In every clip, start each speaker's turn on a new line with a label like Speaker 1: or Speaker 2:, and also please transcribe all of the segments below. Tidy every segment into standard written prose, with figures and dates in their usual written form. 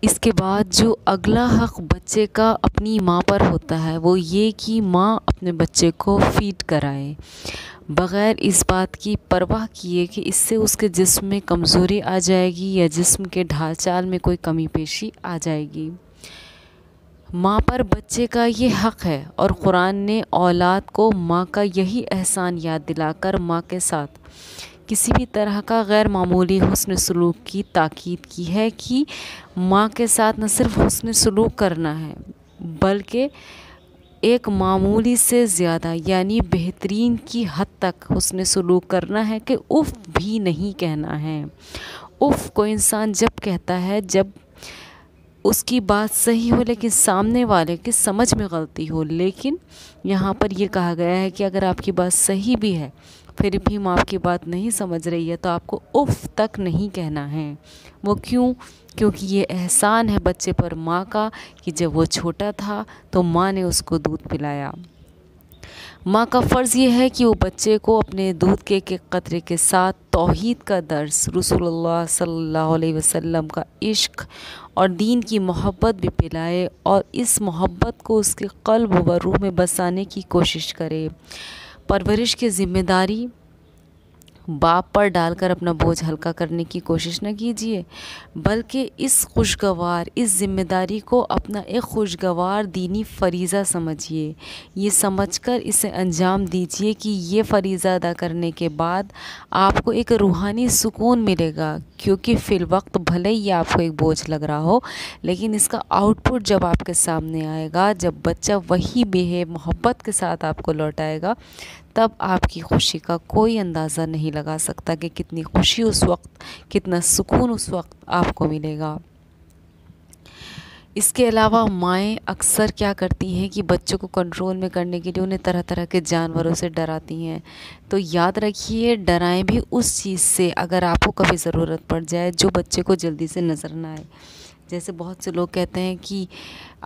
Speaker 1: اس کے بعد جو اگلا حق بچے کا اپنی ماں پر ہوتا ہے وہ یہ کہ ماں اپنے بچے کو فیڈ کرائے بغیر اس بات کی پرواہ کیے کہ اس سے اس کے جسم میں کمزوری آ جائے گی یا جسم کے ڈھال چال میں کوئی کمی پیشی آ جائے گی۔ ماں پر بچے کا یہ حق ہے، اور قرآن نے اولاد کو ماں کا یہی احسان یاد دلا کر ماں کے ساتھ کسی بھی طرح کا غیر معمولی حسن سلوک کی تاکید کی ہے کہ ماں کے ساتھ نہ صرف حسن سلوک کرنا ہے بلکہ ایک معمولی سے زیادہ یعنی بہترین کی حد تک حسن سلوک کرنا ہے کہ اف بھی نہیں کہنا ہے۔ اف کو انسان جب کہتا ہے جب اس کی بات صحیح ہو لیکن سامنے والے کی سمجھ میں غلطی ہو، لیکن یہاں پر یہ کہا گیا ہے کہ اگر آپ کی بات صحیح بھی ہے پھر بھی ماں آپ کی بات نہیں سمجھ رہی ہے تو آپ کو اف تک نہیں کہنا ہے۔ وہ کیوں؟ کیونکہ یہ احسان ہے بچے پر ماں کا کہ جب وہ چھوٹا تھا تو ماں نے اس کو دودھ پلایا۔ ماں کا فرض یہ ہے کہ وہ بچے کو اپنے دودھ کے ایک ایک قطرے کے ساتھ توحید کا درس، رسول اللہ صلی اللہ علیہ وسلم کا عشق اور دین کی محبت بھی پلائے، اور اس محبت کو اس کے قلب و روح میں بسانے کی کوشش کرے۔ پرورش کی ذمہ داری باپ پر ڈال کر اپنا بوجھ ہلکا کرنے کی کوشش نہ کیجیے، بلکہ اس ذمہ داری کو اپنا ایک خوشگوار دینی فریضہ سمجھیے۔ یہ سمجھ کر اسے انجام دیجیے کہ یہ فریضہ ادا کرنے کے بعد آپ کو ایک روحانی سکون ملے گا، کیونکہ فی الوقت بھلے ہی آپ کو ایک بوجھ لگ رہا ہو لیکن اس کا آؤٹ پٹ جب آپ کے سامنے آئے گا، جب بچہ وہی محبت کے ساتھ آپ کو لوٹائے گا، تب آپ کی خوشی کا کوئی اندازہ نہیں لگا سکتا کہ کتنی خوشی اس وقت، کتنا سکون اس وقت آپ کو ملے گا۔ اس کے علاوہ مائیں اکثر کیا کرتی ہیں کہ بچوں کو کنٹرول میں کرنے کے لیے انہیں طرح طرح کے جانوروں سے ڈراتی ہیں، تو یاد رکھیے ڈرائیں بھی اس چیز سے اگر آپ کو کبھی ضرورت پڑ جائے جو بچے کو جلدی سے نظر نہ آئے۔ جیسے بہت سے لوگ کہتے ہیں کہ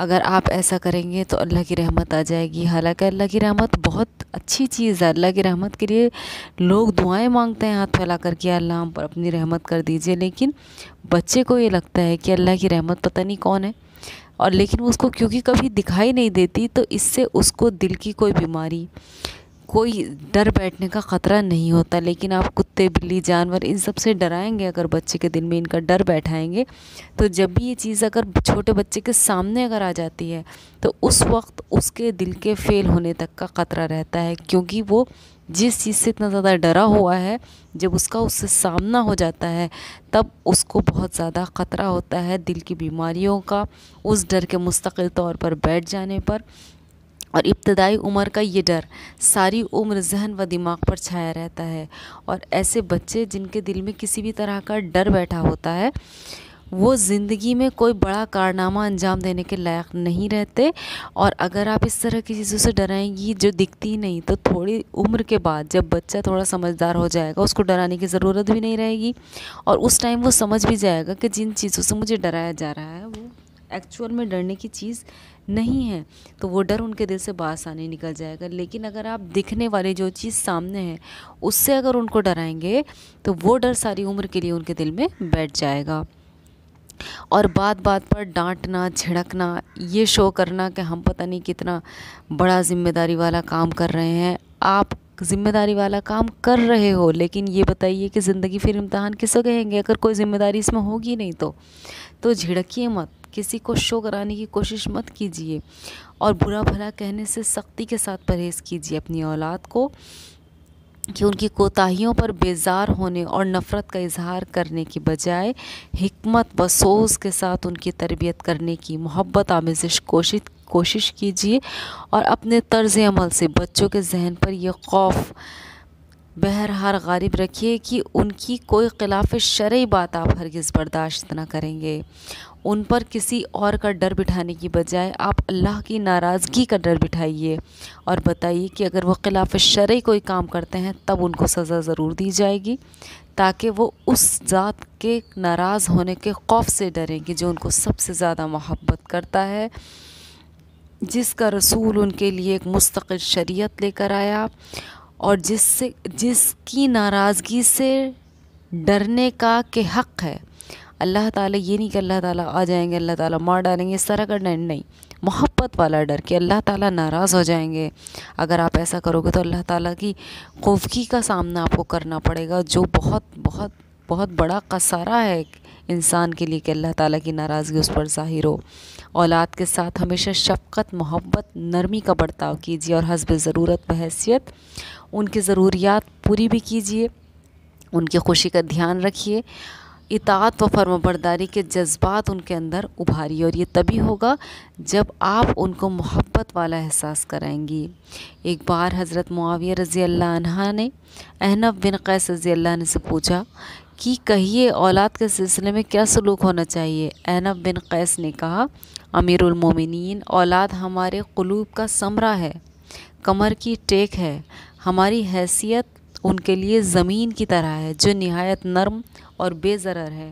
Speaker 1: اگر آپ ایسا کریں گے تو اللہ کی رحمت آ جائے گی، حالانکہ اللہ کی رحمت بہت اچھی چیز ہے۔ اللہ کی رحمت کے لیے لوگ دعائیں مانگتے ہیں ہاتھ پھیلا کر کہ اللہ ہم پر اپنی رحمت کر دیجئے، لیکن بچے کو یہ لگتا ہے کہ اللہ کی رحمت پتہ نہیں کون ہے، اور لیکن وہ اس کو کیونکہ کبھی دکھائی نہیں دیتی تو اس سے اس کو دل کی کوئی بیماری، کوئی ڈر بیٹھنے کا خطرہ نہیں ہوتا۔ لیکن آپ کتے، بلی، جانور ان سب سے ڈرائیں گے، اگر بچے کے دل میں ان کا ڈر بیٹھائیں گے تو جب بھی یہ چیز اگر چھوٹے بچے کے سامنے اگر آ جاتی ہے تو اس وقت اس کے دل کے فیل ہونے تک کا خطرہ رہتا ہے، کیونکہ وہ جس چیز سے اتنا زیادہ ڈرا ہوا ہے جب اس سے سامنا ہو جاتا ہے تب اس کو بہت زیادہ خطرہ ہوتا ہے دل کی بیماریوں کا، اس ڈر کے مستقل طور پر بیٹھ جانے پر۔ اور ابتدائی عمر کا یہ ڈر ساری عمر ذہن و دماغ پر چھایا رہتا ہے، اور ایسے بچے جن کے دل میں کسی بھی طرح کا ڈر بیٹھا ہوتا ہے وہ زندگی میں کوئی بڑا کارنامہ انجام دینے کے لائق نہیں رہتے۔ اور اگر آپ اس طرح کی چیزوں سے ڈرائیں گی جو دکھتی نہیں تو تھوڑی عمر کے بعد جب بچہ تھوڑا سمجھدار ہو جائے گا اس کو ڈرانے کی ضرورت بھی نہیں رہے گی، اور اس ٹائم وہ سمجھ بھی جائے گا کہ جن چیزوں سے مجھے ڈرایا جا رہا ہے وہ ایکچوئل میں ڈرنے کی چیز نہیں ہے، تو وہ ڈر ان کے دل سے بآسانی نکل جائے گا۔ لیکن اگر آپ دکھنے والی جو چیز سامنے ہے اس سے اگر ان کو ڈرائیں گے تو وہ ڈر ساری عمر کے لیے ان کے دل میں بیٹھ جائے گا۔ اور بات بات پر ڈانٹنا، جھڑکنا، یہ شو کرنا کہ ہم پتہ نہیں کتنا بڑا ذمہ داری والا کام کر رہے ہیں، آپ ذمہ داری والا کام کر رہے ہو لیکن یہ بتائیے کہ زندگی پھر امتحان کس کو کہیں گے اگر کوئی ذمہ داری اس میں ہوگی نہیں تو جھڑکیے مت، کسی کو شو کرانے کی کوشش مت کیجیے، اور برا بھلا کہنے سے سختی کے ساتھ پرہیز کیجیے اپنی اولاد کو، کہ ان کی کوتاہیوں پر بیزار ہونے اور نفرت کا اظہار کرنے کی بجائے حکمت و سوز کے ساتھ ان کی تربیت کرنے کی محبت آمیزش کوشش کیجیے، اور اپنے طرز عمل سے بچوں کے ذہن پر یہ خوف بہرحال غالب رکھیے کہ ان کی کوئی خلاف شرعی بات آپ ہرگز برداشت نہ کریں گے۔ ان پر کسی اور کا ڈر بٹھانے کی بجائے آپ اللہ کی ناراضگی کا ڈر بٹھائیے، اور بتائیے کہ اگر وہ خلاف شرعی کوئی کام کرتے ہیں تب ان کو سزا ضرور دی جائے گی، تاکہ وہ اس ذات کے ناراض ہونے کے خوف سے ڈریں کہ جو ان کو سب سے زیادہ محبت کرتا ہے، جس کا رسول ان کے لیے ایک مستقل شریعت لے کر آیا، اور جس کی ناراضگی سے ڈرنے کا کہ حق ہے۔ اللہ تعالیٰ یہ نہیں کہ اللہ تعالیٰ آ جائیں گے، اللہ تعالیٰ مار ڈالیں گے، اس طرح کا ڈر نہیں، محبت والا ڈر کہ اللہ تعالیٰ ناراض ہو جائیں گے اگر آپ ایسا کرو گے، تو اللہ تعالیٰ کی خوفگی کا سامنا آپ کو کرنا پڑے گا، جو بہت بہت بہت بڑا خسارہ ہے انسان کے لیے کہ اللہ تعالیٰ کی ناراضگی اس پر ظاہر ہو۔ اولاد کے ساتھ ہمیشہ شفقت، محبت، نرمی کا برتاؤ کیجیے، اور حسب ضرورت بحیثیت ان کی ضروریات پوری بھی کیجیے، ان کی خوشی کا دھیان رکھیے، اطاعت و فرمانبرداری کے جذبات ان کے اندر ابھاریے، اور یہ تبھی ہوگا جب آپ ان کو محبت والا احساس کرائیں گی۔ ایک بار حضرت معاویہ رضی اللہ عنہ نے احنف بن قیس رضی اللہ عنہ سے پوچھا کہ کہیے اولاد کے سلسلے میں کیا سلوک ہونا چاہیے؟ احنف بن قیس نے کہا، امیر المومنین، اولاد ہمارے قلوب کا ثمرہ ہے، کمر کی ٹیک ہے، ہماری حیثیت ان کے لیے زمین کی طرح ہے جو نہایت نرم اور بے ضرر ہے،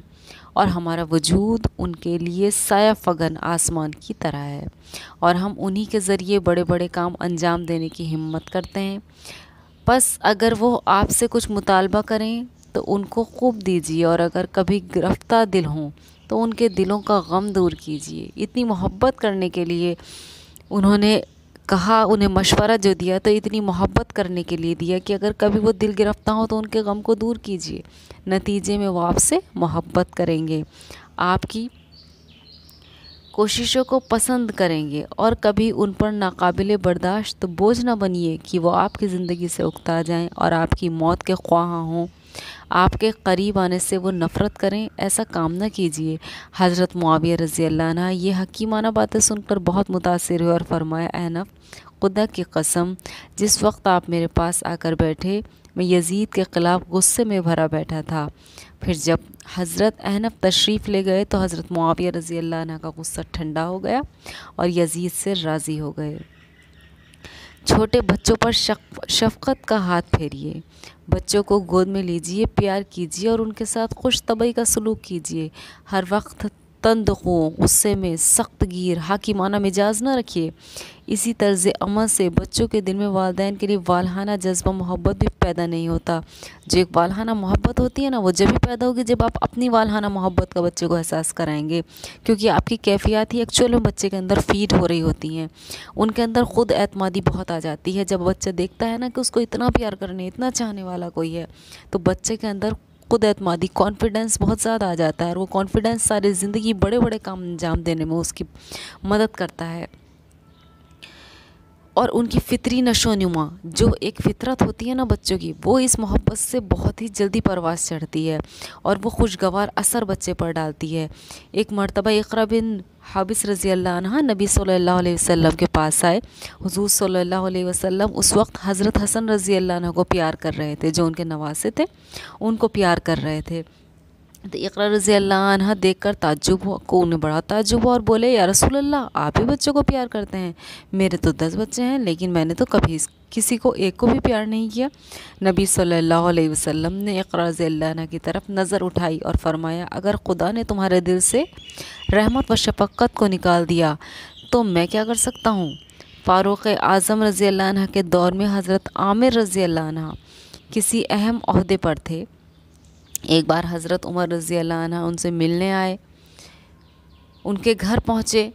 Speaker 1: اور ہمارا وجود ان کے لیے سایہ فگن آسمان کی طرح ہے، اور ہم انہی کے ذریعے بڑے بڑے کام انجام دینے کی ہمت کرتے ہیں۔ بس اگر وہ آپ سے کچھ مطالبہ کریں تو ان کو خوب دیجیے، اور اگر کبھی گرفتہ دل ہوں تو ان کے دلوں کا غم دور کیجیے۔ اتنی محبت کرنے کے لیے انہوں نے کہا، انہیں مشورہ جو دیا تو اتنی محبت کرنے کے لیے دیا کہ اگر کبھی وہ دل گرفتہ ہو تو ان کے غم کو دور کیجیے، نتیجے میں وہ آپ سے محبت کریں گے، آپ کی کوششوں کو پسند کریں گے، اور کبھی ان پر ناقابل برداشت بوجھ نہ بنیے کہ وہ آپ کی زندگی سے اکتا جائیں اور آپ کی موت کے خواہاں ہوں، آپ کے قریب آنے سے وہ نفرت کریں، ایسا کام نہ کیجیے۔ حضرت معاویہ رضی اللہ عنہ یہ حکیمانہ باتیں سن کر بہت متاثر ہوئے اور فرمایا، احنف، خدا کی قسم، جس وقت آپ میرے پاس آ کر بیٹھے میں یزید کے خلاف غصے میں بھرا بیٹھا تھا، پھر جب حضرت احنف تشریف لے گئے تو حضرت معاویہ رضی اللہ عنہ کا غصہ ٹھنڈا ہو گیا اور یزید سے راضی ہو گئے۔ چھوٹے بچوں پر شفقت کا ہاتھ پھیریے، بچوں کو گود میں لیجئے، پیار کیجئے اور ان کے ساتھ خوش طبعی کا سلوک کیجئے، ہر وقت تند خو، غصے میں سخت گیر، حاکمانہ مزاج نہ رکھیے۔ اسی طرز عمل سے بچوں کے دل میں والدین کے لیے والہانہ جذبہ محبت بھی پیدا نہیں ہوتا۔ جو ایک والہانہ محبت ہوتی ہے نا، وہ جب بھی پیدا ہوگی جب آپ اپنی والہانہ محبت کا بچے کو احساس کرائیں گے، کیونکہ آپ کی کیفیات ہی ایکچوئل میں بچے کے اندر فیڈ ہو رہی ہوتی ہیں، ان کے اندر خود اعتمادی بہت آ جاتی ہے۔ جب بچہ دیکھتا ہے نا کہ اس کو اتنا پیار کرنے، اتنا چاہنے والا کوئی ہے، تو بچے کے اندر خود اعتمادی، کانفیڈنس بہت زیادہ آ جاتا ہے، اور وہ کانفیڈنس ساری زندگی بڑے بڑے کام انجام دینے میں اس کی مدد کرتا ہے۔ اور ان کی فطری نشو و نما، جو ایک فطرت ہوتی ہے نا بچوں کی، وہ اس محبت سے بہت ہی جلدی پرواز چڑھتی ہے اور وہ خوشگوار اثر بچے پر ڈالتی ہے۔ ایک مرتبہ اقرا بن حابس رضی اللہ عنہ نبی صلی اللہ علیہ وسلم کے پاس آئے۔ حضور صلی اللہ علیہ وسلم اس وقت حضرت حسن رضی اللہ عنہ کو پیار کر رہے تھے، جو ان کے نواسے تھے، ان کو پیار کر رہے تھے۔ تو اقرا رضی اللہ عنہ دیکھ کر تعجب ہوا، کو انہیں بڑا تعجب ہوا اور بولے، یا رسول اللہ، آپ ہی بچوں کو پیار کرتے ہیں؟ میرے تو 10 بچے ہیں، لیکن میں نے تو کبھی کسی کو ایک کو بھی پیار نہیں کیا۔ نبی صلی اللہ علیہ وسلم نے اقرا رضی اللہ عنہ کی طرف نظر اٹھائی اور فرمایا، اگر خدا نے تمہارے دل سے رحمت و شفقت کو نکال دیا تو میں کیا کر سکتا ہوں؟ فاروق اعظم رضی اللہ عنہ کے دور میں حضرت عامر رضی اللہ عنہ کسی اہم عہدے پر تھے۔ ایک بار حضرت عمر رضی اللہ عنہ ان سے ملنے آئے، ان کے گھر پہنچے،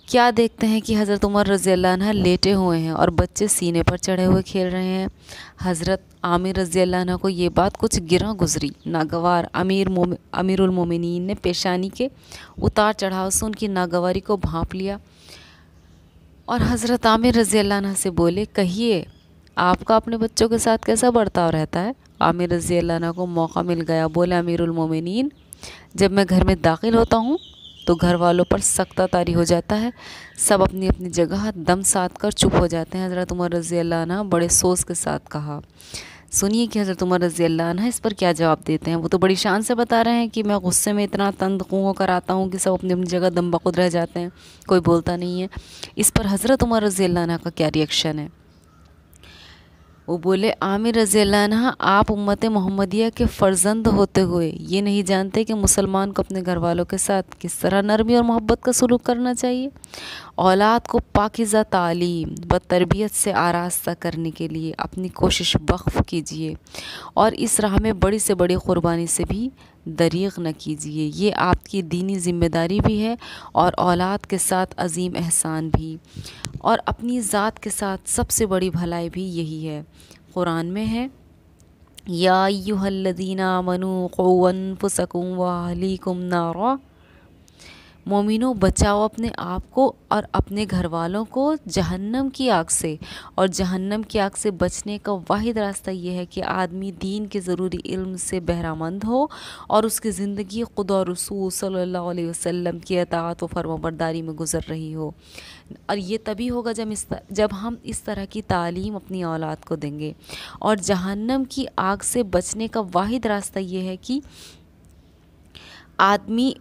Speaker 1: کیا دیکھتے ہیں کہ حضرت عمر رضی اللہ عنہ لیٹے ہوئے ہیں اور بچے سینے پر چڑھے ہوئے کھیل رہے ہیں۔ حضرت عامر رضی اللہ عنہ کو یہ بات کچھ گراں گزری۔ ناگوار امیر المومنین نے پیشانی کے اتار چڑھاؤ سے ان کی ناگواری کو بھانپ لیا اور حضرت عامر رضی اللہ عنہ سے بولے، کہیے آپ کا اپنے بچوں کے ساتھ کیسا برتاؤ رہتا ہے؟ عامر رضی اللہ عنہ کو موقع مل گیا، بولے، امیر المومنین، جب میں گھر میں داخل ہوتا ہوں تو گھر والوں پر سکتہ طاری ہو جاتا ہے، سب اپنی اپنی جگہ دم ساتھ کر چپ ہو جاتے ہیں۔ حضرت عمر رضی اللہ عنہ بڑے سوز کے ساتھ کہا۔ سنیے کہ حضرت عمر رضی اللہ عنہ اس پر کیا جواب دیتے ہیں۔ وہ تو بڑی شان سے بتا رہے ہیں کہ میں غصے میں اتنا تند خو ہو کر آتا ہوں کہ سب اپنی اپنی جگہ دم بخود رہ جاتے ہیں، کوئی بولتا نہیں ہے۔ اس پر حضرت عمر رضی اللہ عنہ کا کیا ریئیکشن ہے؟ وہ بولے عامر رضی اللہ عنہ آپ امت محمدیہ کے فرزند ہوتے ہوئے یہ نہیں جانتے کہ مسلمان کو اپنے گھر والوں کے ساتھ کس طرح نرمی اور محبت کا سلوک کرنا چاہیے؟ اولاد کو پاکیزہ تعلیم و تربیت سے آراستہ کرنے کے لیے اپنی کوشش وقف کیجیے اور اس راہ میں بڑی سے بڑی قربانی سے بھی دریغ نہ کیجیے۔ یہ آپ کی دینی ذمہ داری بھی ہے اور اولاد کے ساتھ عظیم احسان بھی، اور اپنی ذات کے ساتھ سب سے بڑی بھلائی بھی یہی ہے۔ قرآن میں ہے یا ایھا الذین آمنوا قوا انفسکم واہلیکم نارا، مومنوں بچاؤ اپنے آپ کو اور اپنے گھر والوں کو جہنم کی آگ سے، اور جہنم کی آگ سے بچنے کا واحد راستہ یہ ہے کہ آدمی دین کے ضروری علم سے بہرہ مند ہو اور اس کی زندگی خدا رسول صلی اللہ علیہ وسلم کی اطاعت و فرمانبرداری میں گزر رہی ہو، اور یہ تبھی ہوگا جب ہم اس طرح کی تعلیم اپنی اولاد کو دیں گے۔ اور جہنم کی آگ سے بچنے کا واحد راستہ یہ ہے کہ آدمی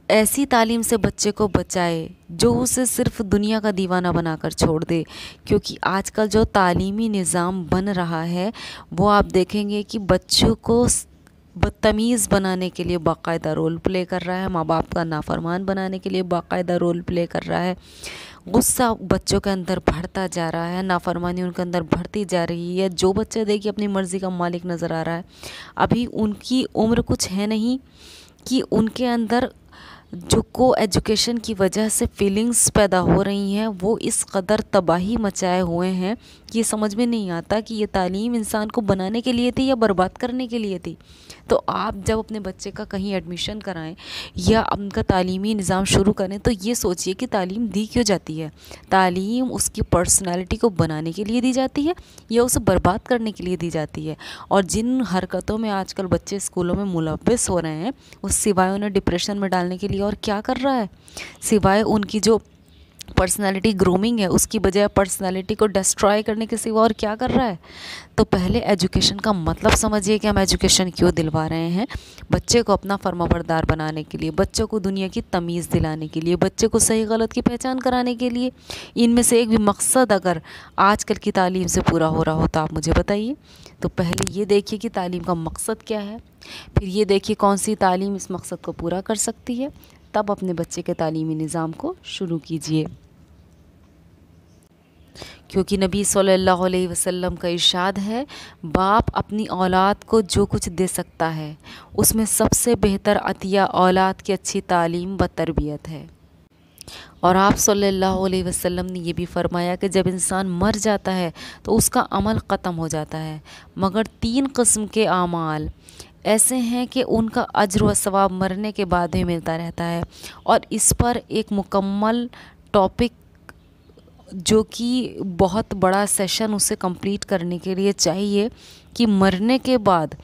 Speaker 1: ایسی تعلیم سے بچے کو بچائے جو اسے صرف دنیا کا دیوانہ بنا کر چھوڑ دے، کیونکہ آج کل جو تعلیمی نظام بن رہا ہے وہ آپ دیکھیں گے کہ بچوں کو بدتمیز بنانے کے لیے باقاعدہ رول پلے کر رہا ہے، ماں باپ کا نافرمان بنانے کے لیے باقاعدہ رول پلے کر رہا ہے، غصہ بچوں کے اندر بڑھتا جا رہا ہے، نافرمانی ان کے اندر بڑھتی جا رہی ہے۔ جو بچے دیکھیے اپنی مرضی کا مالک نظر آ رہا ہے، ابھی ان کی عمر کچھ ہے نہیں کہ ان کے اندر جو کو ایجوکیشن کی وجہ سے فیلنگز پیدا ہو رہی ہیں وہ اس قدر تباہی مچائے ہوئے ہیں کہ یہ سمجھ میں نہیں آتا کہ یہ تعلیم انسان کو بنانے کے لیے تھی یا برباد کرنے کے لیے تھی۔ تو آپ جب اپنے بچے کا کہیں ایڈمیشن کرائیں یا ان کا تعلیمی نظام شروع کریں تو یہ سوچئے کہ تعلیم دی کیوں جاتی ہے؟ تعلیم اس کی پرسنالٹی کو بنانے کے لیے دی جاتی ہے یا اسے برباد کرنے کے لیے دی جاتی ہے؟ اور جن حرکتوں میں آج کل بچے اسکولوں میں ملوث ہو رہے ہیں وہ سوائے انہیں ڈپریشن میں ڈالنے کے لیے اور کیا کر رہا ہے؟ سوائے ان کی جو پرسنالٹی گرومنگ ہے اس کی بجائے پرسنالٹی کو ڈسٹرائے کرنے کے سوا اور کیا کر رہا ہے؟ تو پہلے ایجوکیشن کا مطلب سمجھیے کہ ہم ایجوکیشن کیوں دلوا رہے ہیں؟ بچے کو اپنا فرمانبردار بنانے کے لیے، بچوں کو دنیا کی تمیز دلانے کے لیے، بچے کو صحیح غلط کی پہچان کرانے کے لیے۔ ان میں سے ایک بھی مقصد اگر آج کل کی تعلیم سے پورا ہو رہا ہو تو آپ مجھے بتائیے۔ تو پہلے یہ دیکھیے کہ تعلیم کا مقصد کیا ہے، پھر یہ دیکھیے کون سی تعلیم اس مقصد کو پورا کر سکتی ہے، تب اپنے بچے کے تعلیمی نظام کو شروع کیجیے۔ کیونکہ نبی صلی اللہ علیہ وسلم کا ارشاد ہے باپ اپنی اولاد کو جو کچھ دے سکتا ہے اس میں سب سے بہتر عطیہ اولاد کی اچھی تعلیم و تربیت ہے۔ اور آپ صلی اللہ علیہ وسلم نے یہ بھی فرمایا کہ جب انسان مر جاتا ہے تو اس کا عمل ختم ہو جاتا ہے، مگر 3 قسم کے اعمال ایسے ہیں کہ ان کا اجر و ثواب مرنے کے بعد بھی ملتا رہتا ہے۔ اور اس پر ایک مکمل ٹاپک جو کہ بہت بڑا سیشن اسے کمپلیٹ کرنے کے لیے چاہیے کہ مرنے کے بعد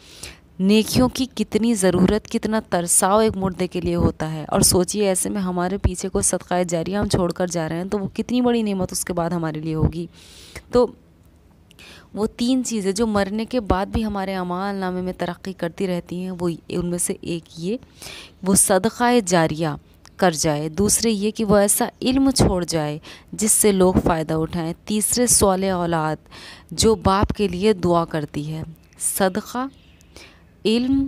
Speaker 1: نیکیوں کی کتنی ضرورت، کتنا ترساؤ ایک مردے کے لیے ہوتا ہے۔ اور سوچئے ایسے میں ہمارے پیچھے کوئی صدقہ جاریہ ہم چھوڑ کر جا رہے ہیں تو وہ کتنی بڑی نعمت اس کے بعد ہمارے لیے ہوگی۔ تو وہ 3 چیزیں جو مرنے کے بعد بھی ہمارے اعمال نامے میں ترقی کرتی رہتی ہیں، وہ ان میں سے ایک یہ وہ صدقہ جاریہ کر جائے، دوسرے یہ کہ وہ ایسا علم چھوڑ جائے جس سے لوگ فائدہ اٹھائیں، تیسرے صالح اولاد جو باپ کے لیے دعا کرتی ہے۔ صدقہ، علم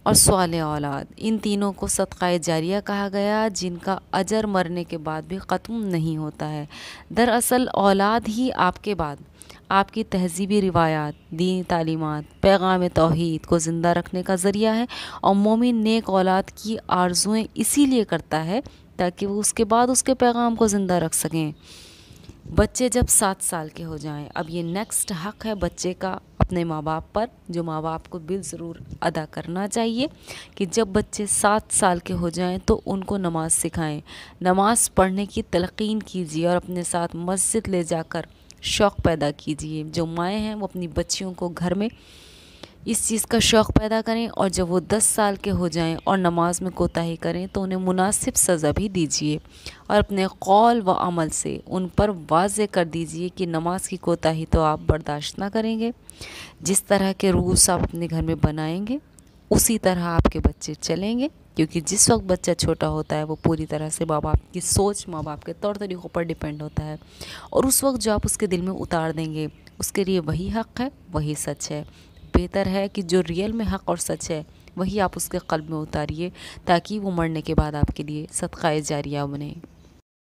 Speaker 1: اور صالح اولاد، ان تینوں کو صدقہ جاریہ کہا گیا جن کا اجر مرنے کے بعد بھی ختم نہیں ہوتا ہے۔ دراصل اولاد ہی آپ کے بعد آپ کی تہذیبی روایات، دینی تعلیمات، پیغام توحید کو زندہ رکھنے کا ذریعہ ہے، اور مومن نیک اولاد کی آرزوئیں اسی لیے کرتا ہے تاکہ وہ اس کے بعد اس کے پیغام کو زندہ رکھ سکیں۔ بچے جب 7 سال کے ہو جائیں، اب یہ نیکسٹ حق ہے بچے کا اپنے ماں باپ پر، جو ماں باپ کو بالضرور ادا کرنا چاہیے کہ جب بچے 7 سال کے ہو جائیں تو ان کو نماز سکھائیں، نماز پڑھنے کی تلقین کیجیے اور اپنے ساتھ مسجد لے جا کر شوق پیدا کیجیے۔ جو مائیں ہیں وہ اپنی بچیوں کو گھر میں اس چیز کا شوق پیدا کریں، اور جب وہ 10 سال کے ہو جائیں اور نماز میں کوتاہی کریں تو انہیں مناسب سزا بھی دیجیے، اور اپنے قول و عمل سے ان پر واضح کر دیجیے کہ نماز کی کوتاہی تو آپ برداشت نہ کریں گے۔ جس طرح کے رولس آپ اپنے گھر میں بنائیں گے اسی طرح آپ کے بچے چلیں گے، کیونکہ جس وقت بچہ چھوٹا ہوتا ہے وہ پوری طرح سے ماں باپ کی سوچ، ماں باپ کے طور طریقوں پر ڈیپینڈ ہوتا ہے، اور اس وقت جو آپ اس کے دل میں اتار دیں گے اس کے لیے وہی حق ہے، وہی سچ ہے۔ بہتر ہے کہ جو ریئل میں حق اور سچ ہے وہی آپ اس کے قلب میں اتاریے، تاکہ وہ مرنے کے بعد آپ کے لیے صدقہ جاریہ بنے۔